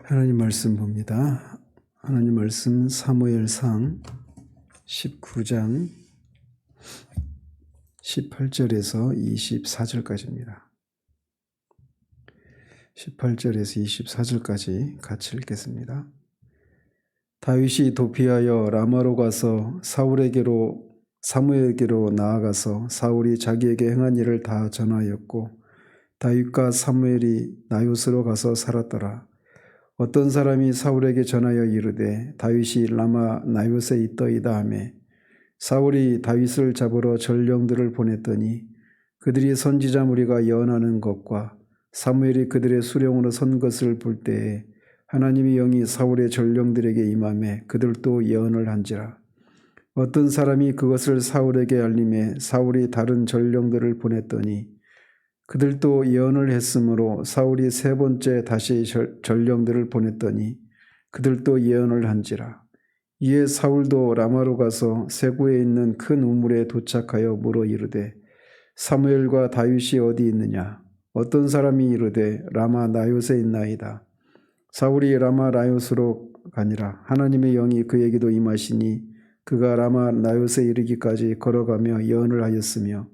하나님 말씀 봅니다. 하나님 말씀 사무엘상 19장 18절에서 24절까지입니다. 18절에서 24절까지 같이 읽겠습니다. 다윗이 도피하여 라마로 가서 사무엘에게로 나아가서 사울이 자기에게 행한 일을 다 전하였고 다윗과 사무엘이 나요스로 가서 살았더라. 어떤 사람이 사울에게 전하여 이르되 다윗이 라마 나요스에 있더이다 하매 사울이 다윗을 잡으러 전령들을 보냈더니 그들이 선지자 무리가 예언하는 것과 사무엘이 그들의 수령으로 선 것을 볼 때에 하나님의 영이 사울의 전령들에게 임하매 그들도 예언을 한지라. 어떤 사람이 그것을 사울에게 알림해 사울이 다른 전령들을 보냈더니 그들도 예언을 했으므로 사울이 세 번째 다시 전령들을 보냈더니 그들도 예언을 한지라. 이에 사울도 라마로 가서 세구에 있는 큰 우물에 도착하여 물어 이르되 사무엘과 다윗이 어디 있느냐? 어떤 사람이 이르되 라마 나요스에 있나이다. 사울이 라마 나요스로 가니라. 하나님의 영이 그에게도 임하시니 그가 라마 나요스에 이르기까지 걸어가며 예언을 하였으며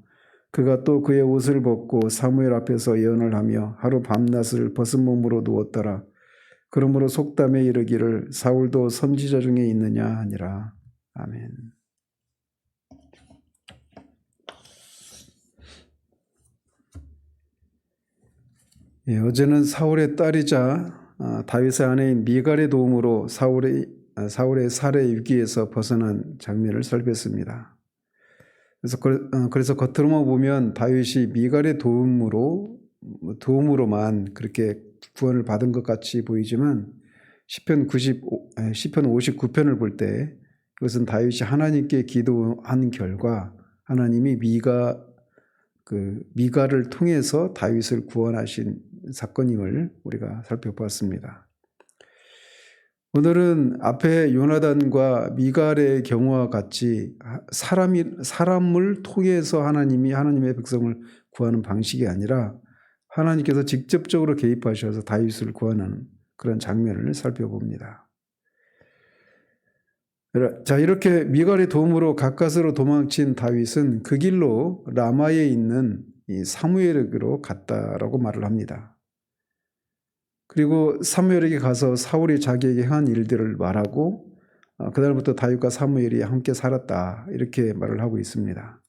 그가 또 그의 옷을 벗고 사무엘 앞에서 예언을 하며 하루 밤낮을 벗은 몸으로 누웠더라. 그러므로 속담에 이르기를 사울도 선지자 중에 있느냐 하니라. 아멘. 어제는 사울의 딸이자 다윗의 아내인 미갈의 도움으로 사울의 살해 위기에서 벗어난 장면을 살폈습니다. 그래서 겉으로만 보면 다윗이 미갈의 도움으로만 그렇게 구원을 받은 것 같이 보이지만 시편 59편을 볼 때 이것은 다윗이 하나님께 기도한 결과 하나님이 미갈을 통해서 다윗을 구원하신 사건임을 우리가 살펴보았습니다. 오늘은 앞에 요나단과 미갈의 경우와 같이 사람을 통해서 하나님의 백성을 구하는 방식이 아니라 하나님께서 직접적으로 개입하셔서 다윗을 구원하는 그런 장면을 살펴봅니다. 자, 이렇게 미갈의 도움으로 가까스로 도망친 다윗은 그 길로 라마에 있는 이 사무엘에게로 갔다라고 말을 합니다. 그리고 사무엘에게 가서 사울이 자기에게 한 일들을 말하고 그날부터 다윗과 사무엘이 함께 살았다 이렇게 말을 하고 있습니다.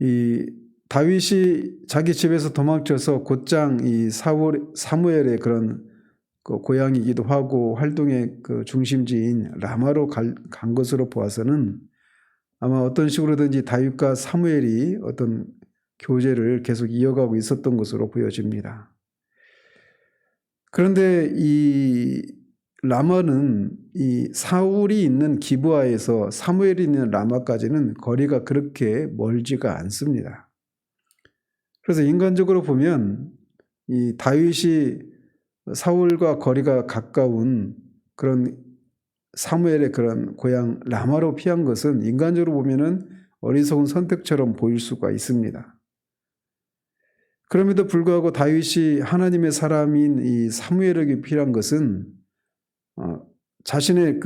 이 다윗이 자기 집에서 도망쳐서 곧장 이 사무엘의 그런 고향이기도 하고 활동의 그 중심지인 라마로 간 것으로 보아서는 아마 어떤 식으로든지 다윗과 사무엘이 어떤 교제를 계속 이어가고 있었던 것으로 보여집니다. 그런데 이 라마는 이 사울이 있는 기브아에서 사무엘이 있는 라마까지는 거리가 그렇게 멀지가 않습니다. 그래서 인간적으로 보면 이 다윗이 사울과 거리가 가까운 그런 사무엘의 그런 고향 라마로 피한 것은 인간적으로 보면은 어리석은 선택처럼 보일 수가 있습니다. 그럼에도 불구하고 다윗이 하나님의 사람인 이 사무엘에게 필요한 것은 자신을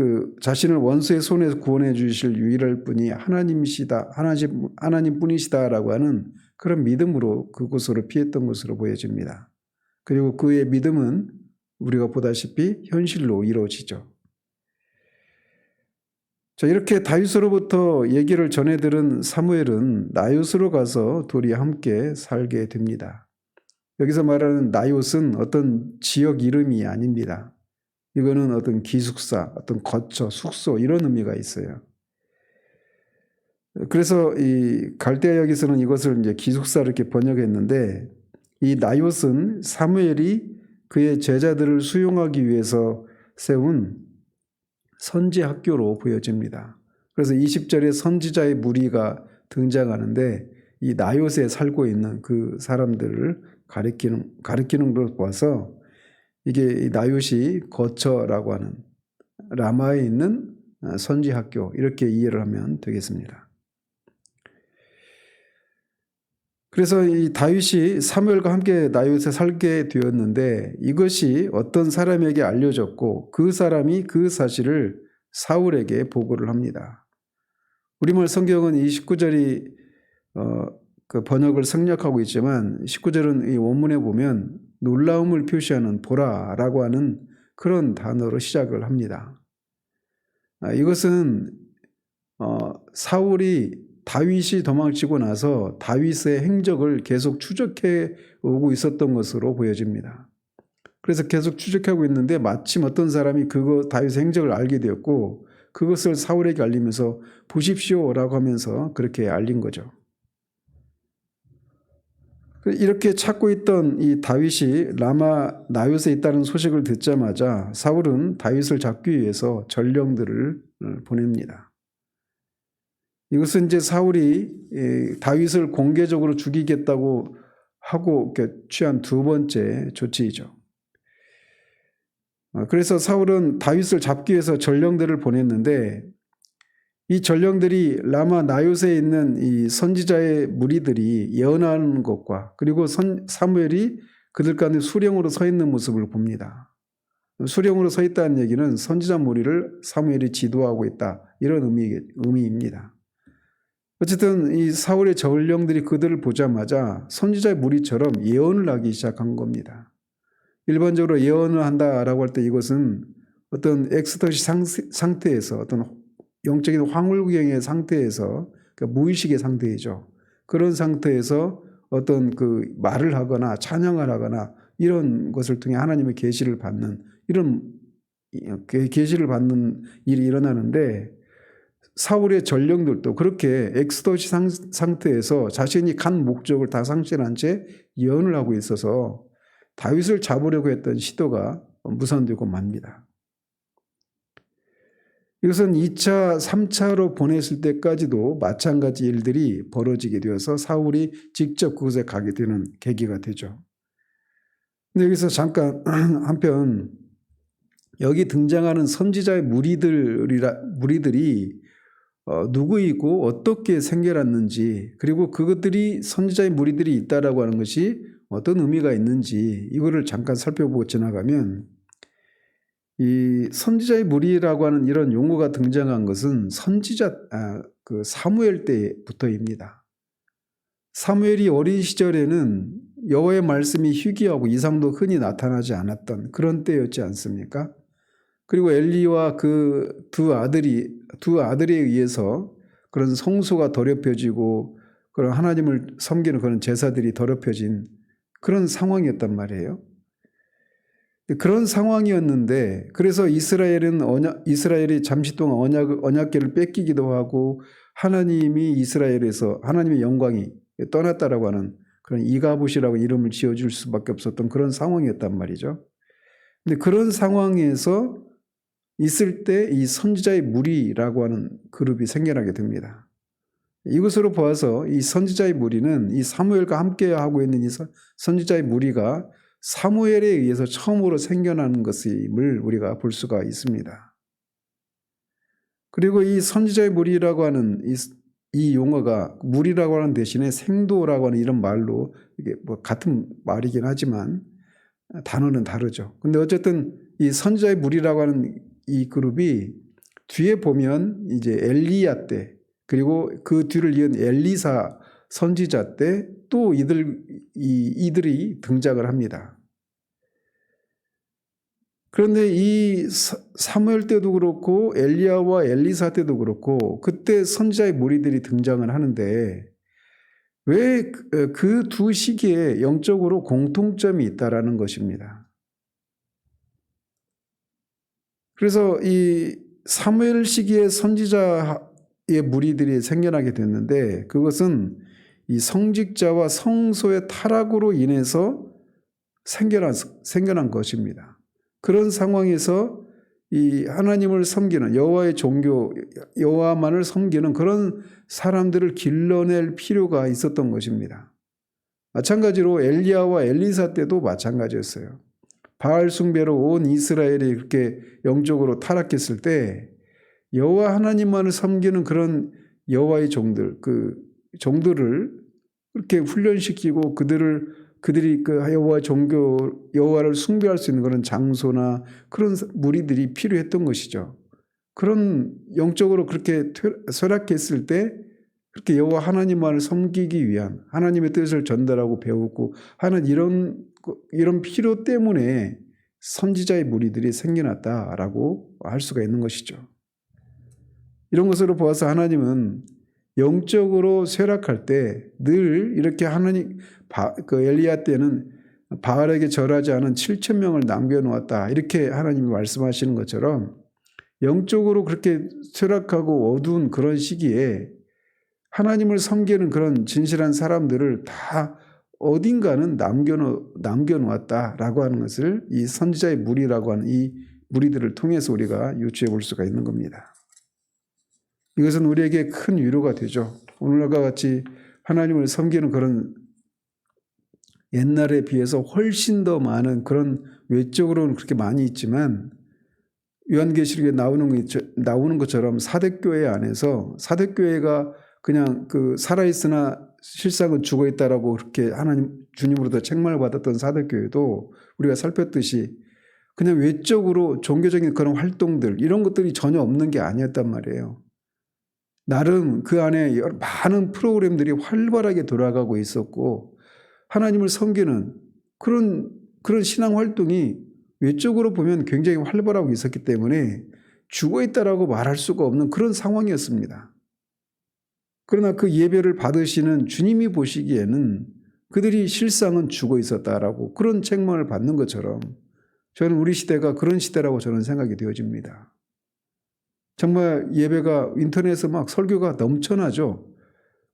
원수의 손에서 구원해 주실 유일할 분이 하나님뿐이시다라고 하는 그런 믿음으로 그곳으로 피했던 것으로 보여집니다. 그리고 그의 믿음은 우리가 보다시피 현실로 이루어지죠. 자, 이렇게 다윗으로부터 얘기를 전해 들은 사무엘은 나요스로 가서 둘이 함께 살게 됩니다. 여기서 말하는 나요스는 어떤 지역 이름이 아닙니다. 이거는 어떤 기숙사, 어떤 거처, 숙소 이런 의미가 있어요. 그래서 이 갈대아역에서는 이것을 이제 기숙사 이렇게 번역했는데 이 나요스는 사무엘이 그의 제자들을 수용하기 위해서 세운 선지 학교로 보여집니다. 그래서 20절에 선지자의 무리가 등장하는데 이 나요스에 살고 있는 그 사람들을 가리키는 걸로 보아서 이게 나요시 거처라고 하는 라마에 있는 선지 학교 이렇게 이해를 하면 되겠습니다. 그래서 이 다윗이 사무엘과 함께 나요새 살게 되었는데 이것이 어떤 사람에게 알려졌고 그 사람이 그 사실을 사울에게 보고를 합니다. 우리말 성경은 이 19절이 그 번역을 생략하고 있지만 19절은 이 원문에 보면 놀라움을 표시하는 보라라고 하는 그런 단어로 시작을 합니다. 이것은 사울이 다윗이 도망치고 나서 다윗의 행적을 계속 추적해 오고 있었던 것으로 보여집니다. 그래서 계속 추적하고 있는데 마침 어떤 사람이 다윗의 행적을 알게 되었고 그것을 사울에게 알리면서 보십시오라고 하면서 그렇게 알린 거죠. 이렇게 찾고 있던 이 다윗이 라마 나요스에 있다는 소식을 듣자마자 사울은 다윗을 잡기 위해서 전령들을 보냅니다. 이것은 이제 사울이 다윗을 공개적으로 죽이겠다고 하고 취한 두 번째 조치이죠. 그래서 사울은 다윗을 잡기 위해서 전령들을 보냈는데 이 전령들이 라마 나요스에 있는 이 선지자의 무리들이 예언하는 것과 그리고 사무엘이 그들 가운데 수령으로 서 있는 모습을 봅니다. 수령으로 서 있다는 얘기는 선지자 무리를 사무엘이 지도하고 있다 이런 의미입니다. 어쨌든 이 사울의 전령들이 그들을 보자마자 선지자의 무리처럼 예언을 하기 시작한 겁니다. 일반적으로 예언을 한다라고 할 때 이것은 어떤 엑스터시 상태에서 어떤 영적인 황홀경의 상태에서 그러니까 무의식의 상태이죠. 그런 상태에서 어떤 그 말을 하거나 찬양을 하거나 이런 것을 통해 하나님의 계시를 받는 이런 계시를 받는 일이 일어나는데 사울의 전령들도 그렇게 엑스터시 상태에서 자신이 간 목적을 다 상실한 채 예언을 하고 있어서 다윗을 잡으려고 했던 시도가 무산되고 맙니다. 이것은 2차, 3차로 보냈을 때까지도 마찬가지 일들이 벌어지게 되어서 사울이 직접 그곳에 가게 되는 계기가 되죠. 근데 여기서 잠깐 한편 여기 등장하는 선지자의 무리들이 누구이고 어떻게 생겨났는지 그리고 그것들이 선지자의 무리들이 있다라고 하는 것이 어떤 의미가 있는지 이거를 잠깐 살펴보고 지나가면 이 선지자의 무리라고 하는 이런 용어가 등장한 것은 그 사무엘 때부터입니다. 사무엘이 어린 시절에는 여호와의 말씀이 희귀하고 이상도 흔히 나타나지 않았던 그런 때였지 않습니까? 그리고 엘리와 그 두 아들에 의해서 그런 성소가 더럽혀지고 그런 하나님을 섬기는 그런 제사들이 더럽혀진 그런 상황이었단 말이에요. 그런 상황이었는데 그래서 이스라엘이 잠시 동안 언약궤를 뺏기기도 하고 하나님이 이스라엘에서 하나님의 영광이 떠났다라고 하는 그런 이가봇이라고 이름을 지어줄 수밖에 없었던 그런 상황이었단 말이죠. 근데 그런 상황에서 있을 때 이 선지자의 무리라고 하는 그룹이 생겨나게 됩니다. 이것으로 보아서 이 선지자의 무리는 이 사무엘과 함께 하고 있는 이 선지자의 무리가 사무엘에 의해서 처음으로 생겨나는 것임을 우리가 볼 수가 있습니다. 그리고 이 선지자의 무리라고 하는 이 용어가 무리라고 하는 대신에 생도라고 하는 이런 말로 이게 뭐 같은 말이긴 하지만 단어는 다르죠. 근데 어쨌든 이 선지자의 무리라고 하는 이 그룹이 뒤에 보면 이제 엘리야 때 그리고 그 뒤를 이은 엘리사 선지자 때 또 이들이 등장을 합니다. 그런데 이 사무엘 때도 그렇고 엘리야와 엘리사 때도 그렇고 그때 선지자의 무리들이 등장을 하는데 왜 그 두 시기에 영적으로 공통점이 있다라는 것입니다. 그래서 이 사무엘 시기에 선지자의 무리들이 생겨나게 됐는데 그것은 이 성직자와 성소의 타락으로 인해서 생겨난 것입니다. 그런 상황에서 이 하나님을 섬기는 여호와의 종교, 여호와만을 섬기는 그런 사람들을 길러낼 필요가 있었던 것입니다. 마찬가지로 엘리야와 엘리사 때도 마찬가지였어요. 바알 숭배로 온 이스라엘이 그렇게 영적으로 타락했을 때 여호와 하나님만을 섬기는 그런 여호와의 종들, 그 종들을 그렇게 훈련시키고 그들이 그 여호와를 숭배할 수 있는 그런 장소나 그런 무리들이 필요했던 것이죠. 그런 영적으로 그렇게 쇠락했을 때 그렇게 여호와 하나님만을 섬기기 위한 하나님의 뜻을 전달하고 배우고 하는 이런 필요 때문에 선지자의 무리들이 생겨났다라고 할 수가 있는 것이죠. 이런 것으로 보아서 하나님은 영적으로 쇠락할 때 늘 이렇게 그 엘리야 때는 바알에게 절하지 않은 7,000명을 남겨놓았다. 이렇게 하나님이 말씀하시는 것처럼 영적으로 그렇게 쇠락하고 어두운 그런 시기에 하나님을 섬기는 그런 진실한 사람들을 다 어딘가는 남겨놓았다라고 하는 것을 이 선지자의 무리라고 하는 이 무리들을 통해서 우리가 유추해 볼 수가 있는 겁니다. 이것은 우리에게 큰 위로가 되죠. 오늘과 같이 하나님을 섬기는 그런 옛날에 비해서 훨씬 더 많은 그런 외적으로는 그렇게 많이 있지만 요한계시록에 나오는 것처럼 사대교회 안에서 사대교회가 그냥 그 살아있으나 실상은 죽어있다라고 그렇게 주님으로부터 책망을 받았던 사대교회도 우리가 살폈듯이 그냥 외적으로 종교적인 그런 활동들 이런 것들이 전혀 없는 게 아니었단 말이에요. 나름 그 안에 많은 프로그램들이 활발하게 돌아가고 있었고 하나님을 섬기는 그런 신앙 활동이 외적으로 보면 굉장히 활발하고 있었기 때문에 죽어있다라고 말할 수가 없는 그런 상황이었습니다. 그러나 그 예배를 받으시는 주님이 보시기에는 그들이 실상은 죽어 있었다라고 그런 책망을 받는 것처럼 저는 우리 시대가 그런 시대라고 저는 생각이 되어집니다. 정말 예배가 인터넷에 막 설교가 넘쳐나죠.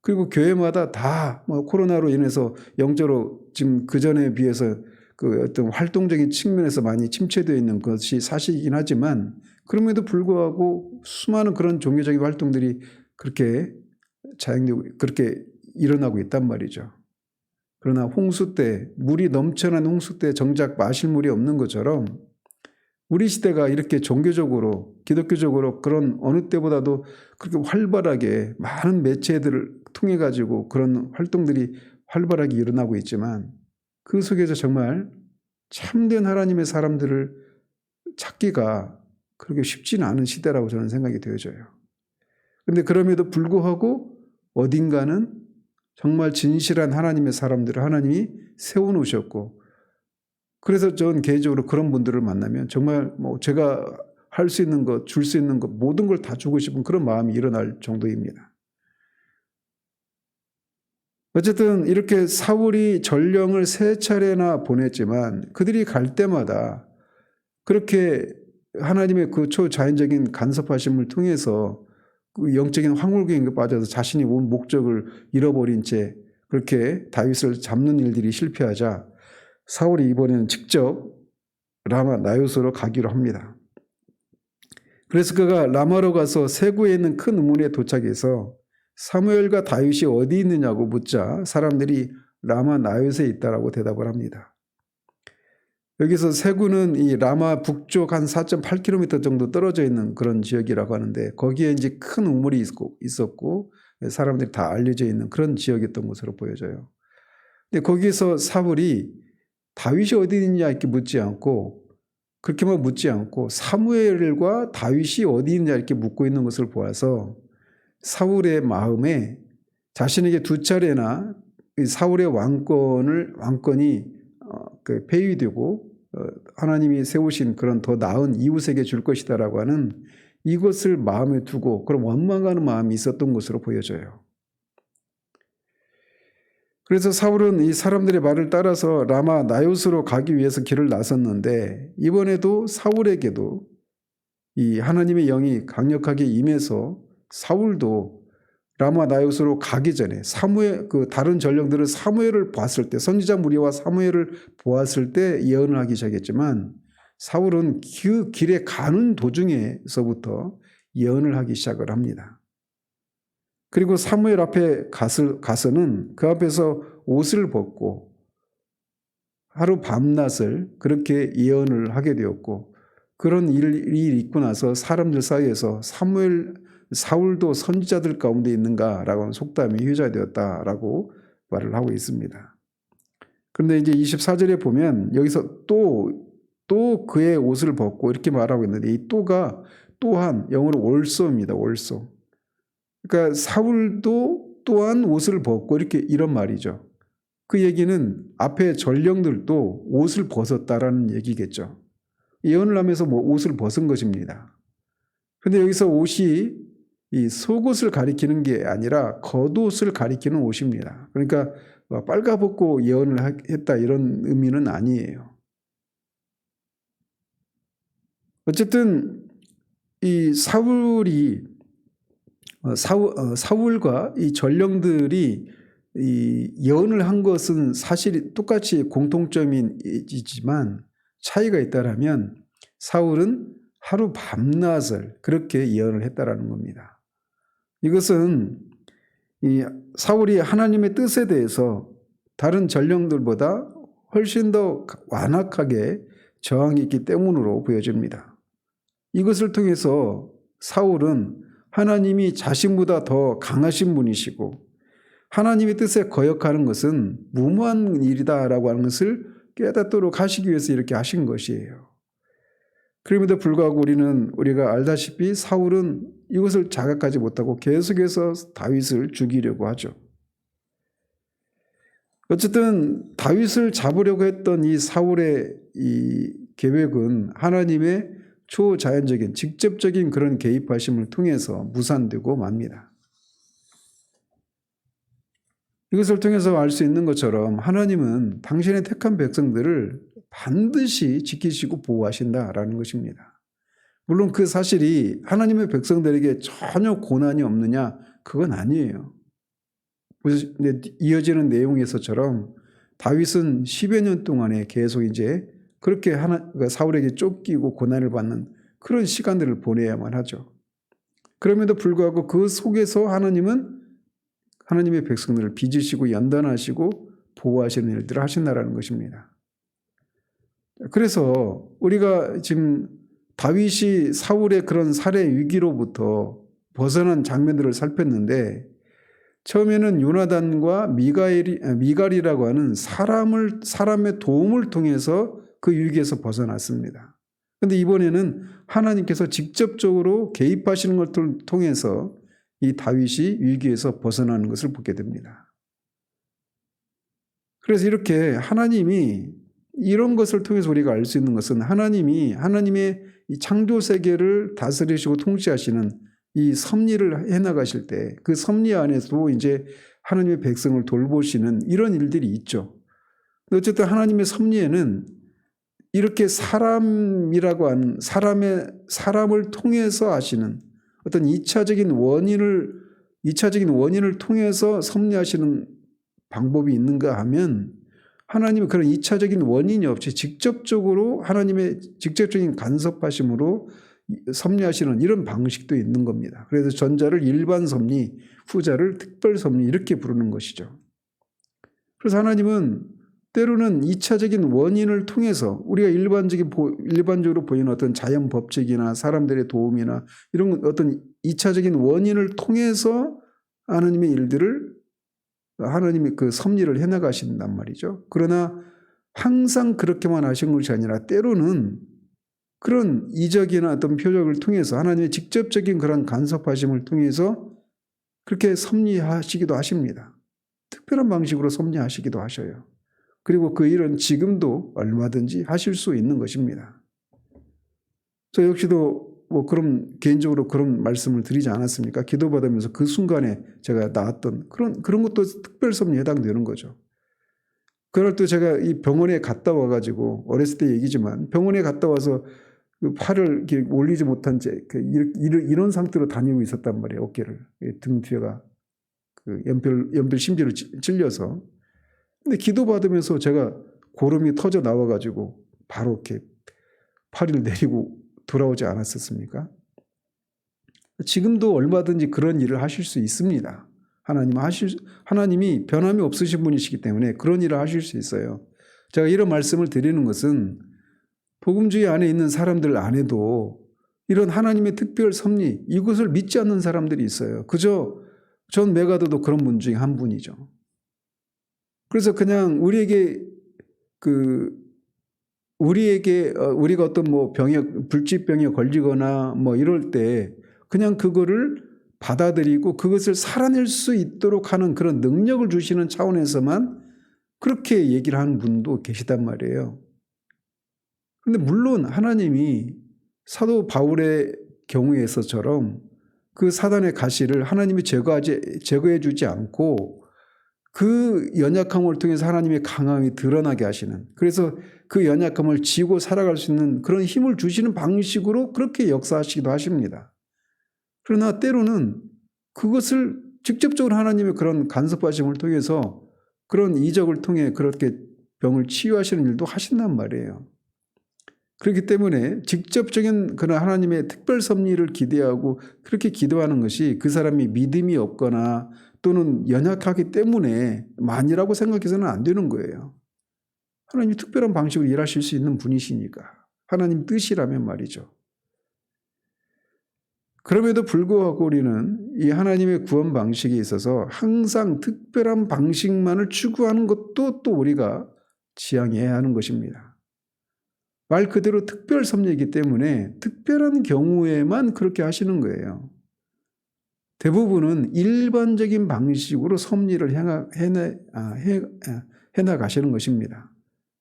그리고 교회마다 다 코로나로 인해서 영적으로 지금 그전에 비해서 그 어떤 활동적인 측면에서 많이 침체되어 있는 것이 사실이긴 하지만 그럼에도 불구하고 수많은 그런 종교적인 활동들이 그렇게 그렇게 일어나고 있단 말이죠. 그러나 홍수 때 물이 넘쳐난 홍수 때 정작 마실 물이 없는 것처럼 우리 시대가 이렇게 종교적으로 기독교적으로 그런 어느 때보다도 그렇게 활발하게 많은 매체들을 통해 가지고 그런 활동들이 활발하게 일어나고 있지만 그 속에서 정말 참된 하나님의 사람들을 찾기가 그렇게 쉽지는 않은 시대라고 저는 생각이 되어져요. 그런데 그럼에도 불구하고 어딘가는 정말 진실한 하나님의 사람들을 하나님이 세워놓으셨고 그래서 저는 개인적으로 그런 분들을 만나면 정말 제가 할 수 있는 것, 줄 수 있는 것 모든 걸 다 주고 싶은 그런 마음이 일어날 정도입니다. 어쨌든 이렇게 사울이 전령을 3차례나 보냈지만 그들이 갈 때마다 그렇게 하나님의 그 초자연적인 간섭하심을 통해서 그 영적인 황홀경에 빠져서 자신이 온 목적을 잃어버린 채 그렇게 다윗을 잡는 일들이 실패하자 사울이 이번에는 직접 라마 나요스로 가기로 합니다. 그래서 그가 라마로 가서 세구에 있는 큰 우물에 도착해서 사무엘과 다윗이 어디 있느냐고 묻자 사람들이 라마 나요스에 있다라고 대답을 합니다. 여기서 세구는 이 라마 북쪽 한 4.8km 정도 떨어져 있는 그런 지역이라고 하는데 거기에 이제 큰 우물이 있었고 사람들이 다 알려져 있는 그런 지역이었던 것으로 보여져요. 근데 거기서 사울이 다윗이 어디 있느냐 이렇게 묻지 않고 그렇게만 묻지 않고 사무엘과 다윗이 어디 있느냐 이렇게 묻고 있는 것을 보아서 사울의 마음에 자신에게 2차례나 사울의 왕권이 폐위되고 하나님이 세우신 그런 더 나은 이웃에게 줄 것이다라고 하는 이것을 마음에 두고 그런 원망하는 마음이 있었던 것으로 보여져요. 그래서 사울은 이 사람들의 말을 따라서 라마 나요스로 가기 위해서 길을 나섰는데 이번에도 사울에게도 이 하나님의 영이 강력하게 임해서 사울도 라마 나요스로 가기 전에 다른 전령들은 사무엘을 봤을 때 선지자 무리와 사무엘을 보았을 때 예언을 하기 시작했지만 사울은 그 길에 가는 도중에서부터 예언을 하기 시작을 합니다. 그리고 사무엘 앞에 가서는 그 앞에서 옷을 벗고 하루 밤낮을 그렇게 예언을 하게 되었고 그런 일이 있고 나서 사람들 사이에서 사울도 선지자들 가운데 있는가라고 하는 속담이 회자되었다라고 말을 하고 있습니다. 그런데 이제 24절에 보면 여기서 또 그의 옷을 벗고 이렇게 말하고 있는데 이 또가 또한 영어로 올소입니다. 올소. 그러니까 사울도 또한 옷을 벗고 이렇게 이런 말이죠. 그 얘기는 앞에 전령들도 옷을 벗었다라는 얘기겠죠. 예언을 하면서 옷을 벗은 것입니다. 그런데 여기서 옷이 이 속옷을 가리키는 게 아니라 겉옷을 가리키는 옷입니다. 그러니까 빨가벗고 예언을 했다 이런 의미는 아니에요. 어쨌든 이 사울과 이 전령들이 이 예언을 한 것은 사실 똑같이 공통점이지만 차이가 있다라면 사울은 하루 밤낮을 그렇게 예언을 했다라는 겁니다. 이것은 이 사울이 하나님의 뜻에 대해서 다른 전령들보다 훨씬 더 완악하게 저항이 있기 때문으로 보여집니다. 이것을 통해서 사울은 하나님이 자신보다 더 강하신 분이시고 하나님의 뜻에 거역하는 것은 무모한 일이다라고 하는 것을 깨닫도록 하시기 위해서 이렇게 하신 것이에요. 그럼에도 불구하고 우리가 알다시피 사울은 이것을 자각하지 못하고 계속해서 다윗을 죽이려고 하죠. 어쨌든 다윗을 잡으려고 했던 이 사울의 이 계획은 하나님의 초자연적인 직접적인 그런 개입하심을 통해서 무산되고 맙니다. 이것을 통해서 알 수 있는 것처럼 하나님은 당신의 택한 백성들을 반드시 지키시고 보호하신다라는 것입니다. 물론 그 사실이 하나님의 백성들에게 전혀 고난이 없느냐? 그건 아니에요. 이어지는 내용에서처럼 다윗은 10여 년 동안에 계속 이제 그렇게 사울에게 쫓기고 고난을 받는 그런 시간들을 보내야만 하죠. 그럼에도 불구하고 그 속에서 하나님은 하나님의 백성들을 빚으시고 연단하시고 보호하시는 일들을 하신다라는 것입니다. 그래서 우리가 지금 다윗이 사울의 그런 살해 위기로부터 벗어난 장면들을 살폈는데 처음에는 요나단과 미갈이라고 하는 사람의 도움을 통해서 그 위기에서 벗어났습니다. 그런데 이번에는 하나님께서 직접적으로 개입하시는 것을 통해서 이 다윗이 위기에서 벗어나는 것을 보게 됩니다. 그래서 이렇게 하나님이 이런 것을 통해서 우리가 알 수 있는 것은 하나님의 이 창조 세계를 다스리시고 통치하시는 이 섭리를 해나가실 때 그 섭리 안에서도 이제 하나님의 백성을 돌보시는 이런 일들이 있죠. 어쨌든 하나님의 섭리에는 이렇게 사람이라고 하는 사람을 통해서 하시는 어떤 2차적인 원인을 통해서 섭리하시는 방법이 있는가 하면 하나님은 그런 2차적인 원인이 없이 직접적으로 하나님의 직접적인 간섭하심으로 섭리하시는 이런 방식도 있는 겁니다. 그래서 전자를 일반 섭리, 후자를 특별 섭리 이렇게 부르는 것이죠. 그래서 하나님은 때로는 2차적인 원인을 통해서 우리가 일반적으로 보이는 어떤 자연 법칙이나 사람들의 도움이나 이런 어떤 2차적인 원인을 통해서 하나님의 일들을 하나님이 그 섭리를 해나가신단 말이죠. 그러나 항상 그렇게만 하신 것이 아니라 때로는 그런 이적이나 어떤 표적을 통해서 하나님의 직접적인 그런 간섭하심을 통해서 그렇게 섭리하시기도 하십니다. 특별한 방식으로 섭리하시기도 하셔요. 그리고 그 일은 지금도 얼마든지 하실 수 있는 것입니다. 저 역시도 개인적으로 그런 말씀을 드리지 않았습니까? 기도받으면서 그 순간에 제가 나왔던 그런 것도 특별 섭리에 해당되는 거죠. 그럴 때 제가 이 병원에 갔다 와가지고 어렸을 때 얘기지만 병원에 갔다 와서 그 팔을 이렇게 올리지 못한 채 이런 상태로 다니고 있었단 말이에요. 어깨를 등 뒤에가 그 연필 심지로 찔려서. 근데 기도받으면서 제가 고름이 터져 나와가지고 바로 이렇게 팔을 내리고 돌아오지 않았었습니까? 지금도 얼마든지 그런 일을 하실 수 있습니다. 하나님이 변함이 없으신 분이시기 때문에 그런 일을 하실 수 있어요. 제가 이런 말씀을 드리는 것은 복음주의 안에 있는 사람들 안에도 이런 하나님의 특별 섭리, 이것을 믿지 않는 사람들이 있어요. 그저 존 메가더도 그런 분 중에 한 분이죠. 그래서 그냥 우리가 어떤 뭐 불치병에 걸리거나 뭐 이럴 때 그냥 그거를 받아들이고 그것을 살아낼 수 있도록 하는 그런 능력을 주시는 차원에서만 그렇게 얘기를 하는 분도 계시단 말이에요. 근데 물론 하나님이 사도 바울의 경우에서처럼 그 사단의 가시를 하나님이 제거해 주지 않고 그 연약함을 통해서 하나님의 강함이 드러나게 하시는, 그래서 그 연약함을 지고 살아갈 수 있는 그런 힘을 주시는 방식으로 그렇게 역사하시기도 하십니다. 그러나 때로는 그것을 직접적으로 하나님의 그런 간섭하심을 통해서 그런 이적을 통해 그렇게 병을 치유하시는 일도 하신단 말이에요. 그렇기 때문에 직접적인 그런 하나님의 특별 섭리를 기대하고 그렇게 기도하는 것이 그 사람이 믿음이 없거나 또는 연약하기 때문에 만이라고 생각해서는 안 되는 거예요. 하나님이 특별한 방식으로 일하실 수 있는 분이시니까. 하나님 뜻이라면 말이죠. 그럼에도 불구하고 우리는 이 하나님의 구원 방식에 있어서 항상 특별한 방식만을 추구하는 것도 또 우리가 지향해야 하는 것입니다. 말 그대로 특별 섭리이기 때문에 특별한 경우에만 그렇게 하시는 거예요. 대부분은 일반적인 방식으로 섭리를 해나가시는 것입니다.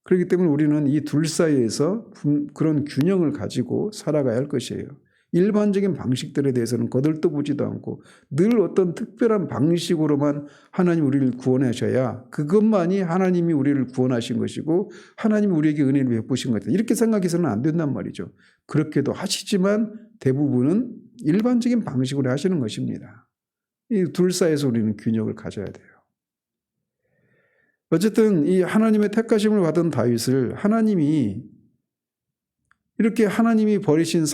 그렇기 때문에 우리는 이 둘 사이에서 그런 균형을 가지고 살아가야 할 것이에요. 일반적인 방식들에 대해서는 거들떠보지도 않고 늘 어떤 특별한 방식으로만 하나님 우리를 구원하셔야 그것만이 하나님이 우리를 구원하신 것이고 하나님이 우리에게 은혜를 베푸신 것이다, 이렇게 생각해서는 안 된단 말이죠. 그렇게도 하시지만 대부분은 일반적인 방식으로 하시는 것입니다. 이 둘 사이에서 우리는 균형을 가져야 돼요. 어쨌든 이 하나님의 택하심을 받은 다윗을 하나님이 이렇게 하나님이 버리신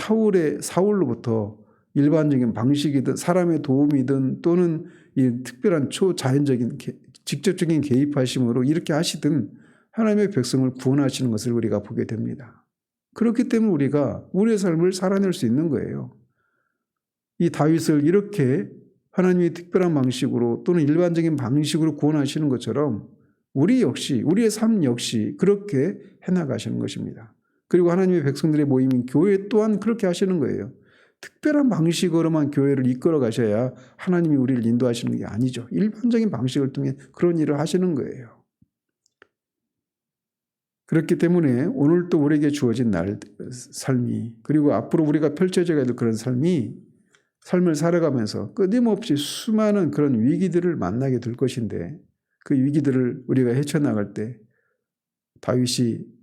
사울로부터 일반적인 방식이든 사람의 도움이든 또는 이 특별한 초자연적인 직접적인 개입하심으로 이렇게 하시든 하나님의 백성을 구원하시는 것을 우리가 보게 됩니다. 그렇기 때문에 우리가 우리의 삶을 살아낼 수 있는 거예요. 이 다윗을 이렇게 하나님이 특별한 방식으로 또는 일반적인 방식으로 구원하시는 것처럼 우리의 삶 역시 그렇게 해나가시는 것입니다. 그리고 하나님의 백성들의 모임인 교회 또한 그렇게 하시는 거예요. 특별한 방식으로만 교회를 이끌어 가셔야 하나님이 우리를 인도하시는 게 아니죠. 일반적인 방식을 통해 그런 일을 하시는 거예요. 그렇기 때문에 오늘 또 우리에게 주어진 삶이, 그리고 앞으로 우리가 펼쳐져야 될 그런 삶을 살아가면서 끊임없이 수많은 그런 위기들을 만나게 될 것인데 그 위기들을 우리가 헤쳐나갈 때 다윗이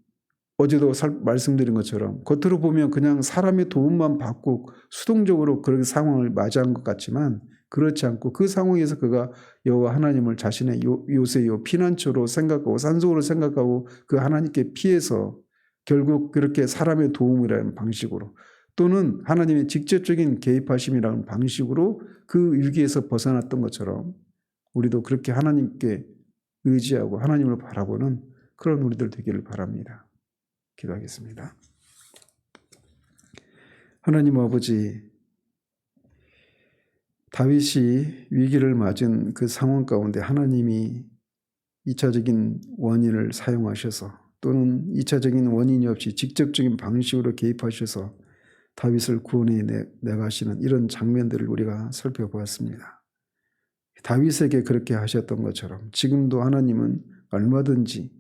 어제도 말씀드린 것처럼 겉으로 보면 그냥 사람의 도움만 받고 수동적으로 그런 상황을 맞이한 것 같지만 그렇지 않고 그 상황에서 그가 여호와 하나님을 자신의 요새요 피난처로 생각하고 산속으로 생각하고 그 하나님께 피해서 결국 그렇게 사람의 도움이라는 방식으로 또는 하나님의 직접적인 개입하심이라는 방식으로 그 위기에서 벗어났던 것처럼 우리도 그렇게 하나님께 의지하고 하나님을 바라보는 그런 우리들 되기를 바랍니다. 기도하겠습니다. 하나님 아버지, 다윗이 위기를 맞은 그 상황 가운데 하나님이 2차적인 원인을 사용하셔서 또는 2차적인 원인이 없이 직접적인 방식으로 개입하셔서 다윗을 구원해 내가시는 이런 장면들을 우리가 살펴보았습니다. 다윗에게 그렇게 하셨던 것처럼 지금도 하나님은 얼마든지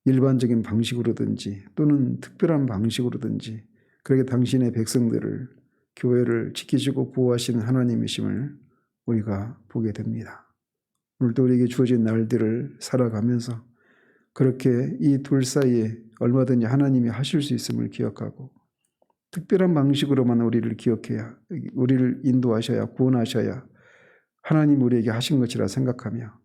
일반적인 방식으로든지 또는 특별한 방식으로든지 그렇게 당신의 백성들을, 교회를 지키시고 보호하시는 하나님이심을 우리가 보게 됩니다. 오늘도 우리에게 주어진 날들을 살아가면서 그렇게 이 둘 사이에 얼마든지 하나님이 하실 수 있음을 기억하고 특별한 방식으로만 우리를 인도하셔야, 구원하셔야 하나님 우리에게 하신 것이라 생각하며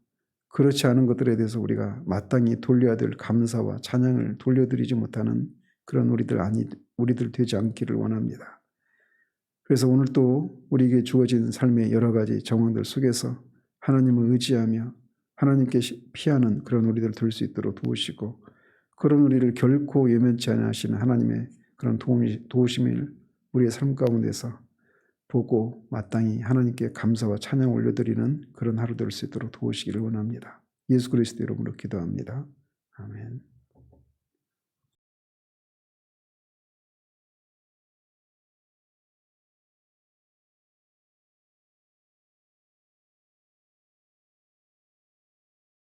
그렇지 않은 것들에 대해서 우리가 마땅히 돌려야 될 감사와 찬양을 돌려드리지 못하는 그런 우리들 되지 않기를 원합니다. 그래서 오늘 또 우리에게 주어진 삶의 여러 가지 정황들 속에서 하나님을 의지하며 하나님께 피하는 그런 우리들 될 수 있도록 도우시고 그런 우리를 결코 외면치 않으시는 하시는 하나님의 그런 도우심을 우리의 삶 가운데서 보고 마땅히 하나님께 감사와 찬양 올려드리는 그런 하루 될 수 있도록 도우시기를 원합니다. 예수 그리스도 이름으로 기도합니다. 아멘.